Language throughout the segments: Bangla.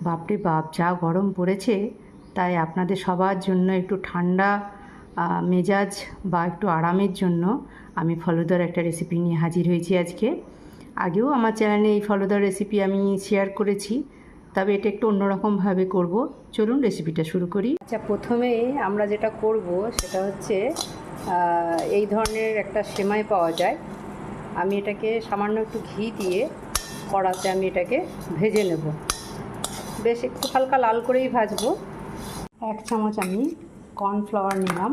বাপরে বাপ, যা গরম পড়েছে, তাই আপনাদের সবার জন্য একটু ঠান্ডা মেজাজ বা একটু আরামের জন্য আমি ফলুদার একটা রেসিপি নিয়ে হাজির হয়েছি আজকে। আগেও আমার চ্যানেলে এই ফলুদার রেসিপি আমি শেয়ার করেছি, তবে এটা একটু অন্যরকমভাবে করব। চলুন রেসিপিটা শুরু করি। আচ্ছা, প্রথমে আমরা যেটা করব সেটা হচ্ছে এই ধরনের একটা সেমাই পাওয়া যায়। আমি এটাকে সামান্য একটু ঘি দিয়ে কড়াতে আমি এটাকে ভেজে নেব। বেশ একটু হালকা লাল করেই ভাজবো। 1 চামচ আমি কর্নফ্লাওয়ার নিলাম,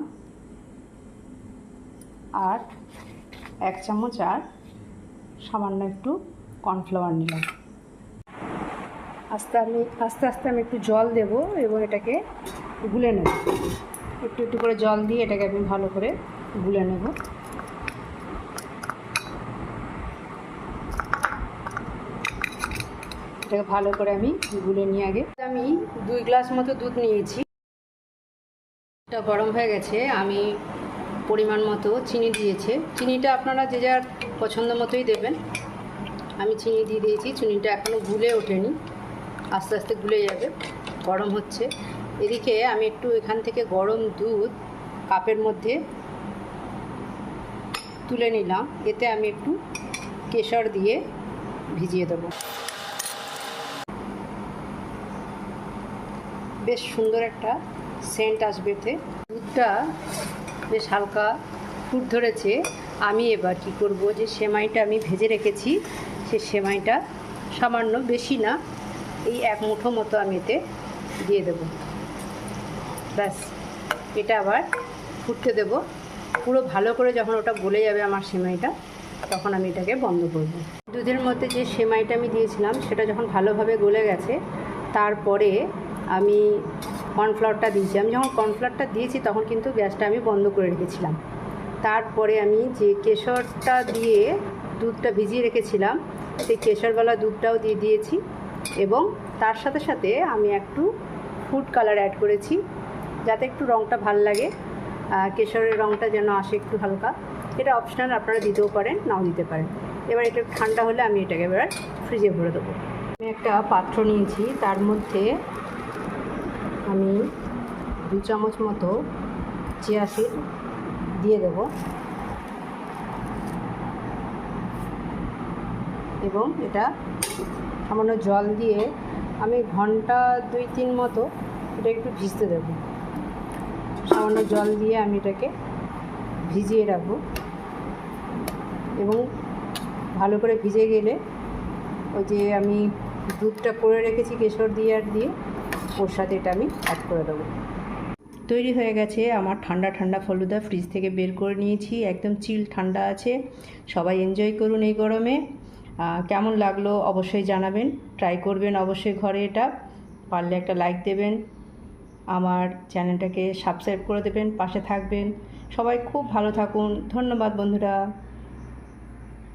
আর 1 চামচ আর সামান্য একটু কর্নফ্লাওয়ার নিলাম। আস্তে আস্তে আমি একটু জল দেব এবং এটাকে গুলে নেব। একটু একটু করে জল দিয়ে এটাকে আমি ভালো করে গুলে নেব। এটাকে ভালো করে আমি গুলে নিয়ে আগে আমি 2 গ্লাস মতো দুধ নিয়েছি। এটা গরম হয়ে গেছে, আমি পরিমাণ মতো চিনি দিয়েছি। চিনিটা আপনারা যে যার পছন্দ মতোই দেবেন। আমি চিনি দিয়ে দিয়েছি। চিনিটা এখনও গুলে ওঠেনি, আস্তে আস্তে গুলে যাবে, গরম হচ্ছে। এদিকে আমি একটু এখান থেকে গরম দুধ কাপের মধ্যে তুলে নিলাম। এতে আমি একটু কেশর দিয়ে ভিজিয়ে দেবো। বেশ সুন্দর একটা সেন্ট আসবে এতে। দুধটা বেশ হালকা ফুট ধরেছে। আমি এবার কি করব, যে সেমাইটা আমি ভেজে রেখেছি সেই সেমাইটা সামান্য, বেশি না, এই 1 মুঠো মতো আমি এতে দিয়ে দেব। ব্যাস, এটা আবার ফুটতে দেব। পুরো ভালো করে যখন ওটা গলে যাবে আমার সেমাইটা, তখন আমি এটাকে বন্ধ করব। দুধের মধ্যে যে সেমাইটা আমি দিয়েছিলাম সেটা যখন ভালোভাবে গলে গেছে, তারপরে আমি কর্নফ্লাওয়ারটা দিয়েছি। আমি যখন কর্নফ্লাওয়ারটা দিয়েছি তখন কিন্তু গ্যাসটা আমি বন্ধ করে রেখেছিলাম। তারপরে আমি যে কেশরটা দিয়ে দুধটা ভিজিয়ে রেখেছিলাম, সেই কেশরওয়ালা দুধটাও দিয়ে দিয়েছি, এবং তার সাথে সাথে আমি একটু ফুড কালার অ্যাড করেছি, যাতে একটু রঙটা ভাল লাগে, কেশরের রঙটা যেন আসে একটু হালকা। এটা অপশনাল, আপনারা দিতেও পারেন, নাও দিতে পারেন। এবার এটা ঠান্ডা হলে আমি এটাকে এবার ফ্রিজে ভরে দেবো। আমি একটা পাত্র নিয়েছি, তার মধ্যে আমি 2 চামচ মতো চিয়া সিড দিয়ে দেব, এবং এটা সামান্য জল দিয়ে আমি ঘন্টা 2-3 মতো এটা একটু ভিজতে দেব। সামান্য জল দিয়ে আমি এটাকে ভিজিয়ে রাখবো, এবং ভালো করে ভিজে গেলে ওই যে আমি দুধটা করে রেখেছি কেশর দিয়ে আর দিয়ে, ওর সাথে এটা আমি অ্যাড করে দেবো। তৈরি হয়ে গেছে আমার ঠান্ডা ঠান্ডা ফলুদা। ফ্রিজ থেকে বের করে নিয়েছি, একদম চিল ঠান্ডা আছে। সবাই এনজয় করুন এই গরমে। কেমন লাগলো অবশ্যই জানাবেন। ট্রাই করবেন অবশ্যই ঘরে এটা। পারলে একটা লাইক দেবেন, আমার চ্যানেলটাকে সাবস্ক্রাইব করে দেবেন, পাশে থাকবেন। সবাই খুব ভালো থাকুন। ধন্যবাদ বন্ধুরা।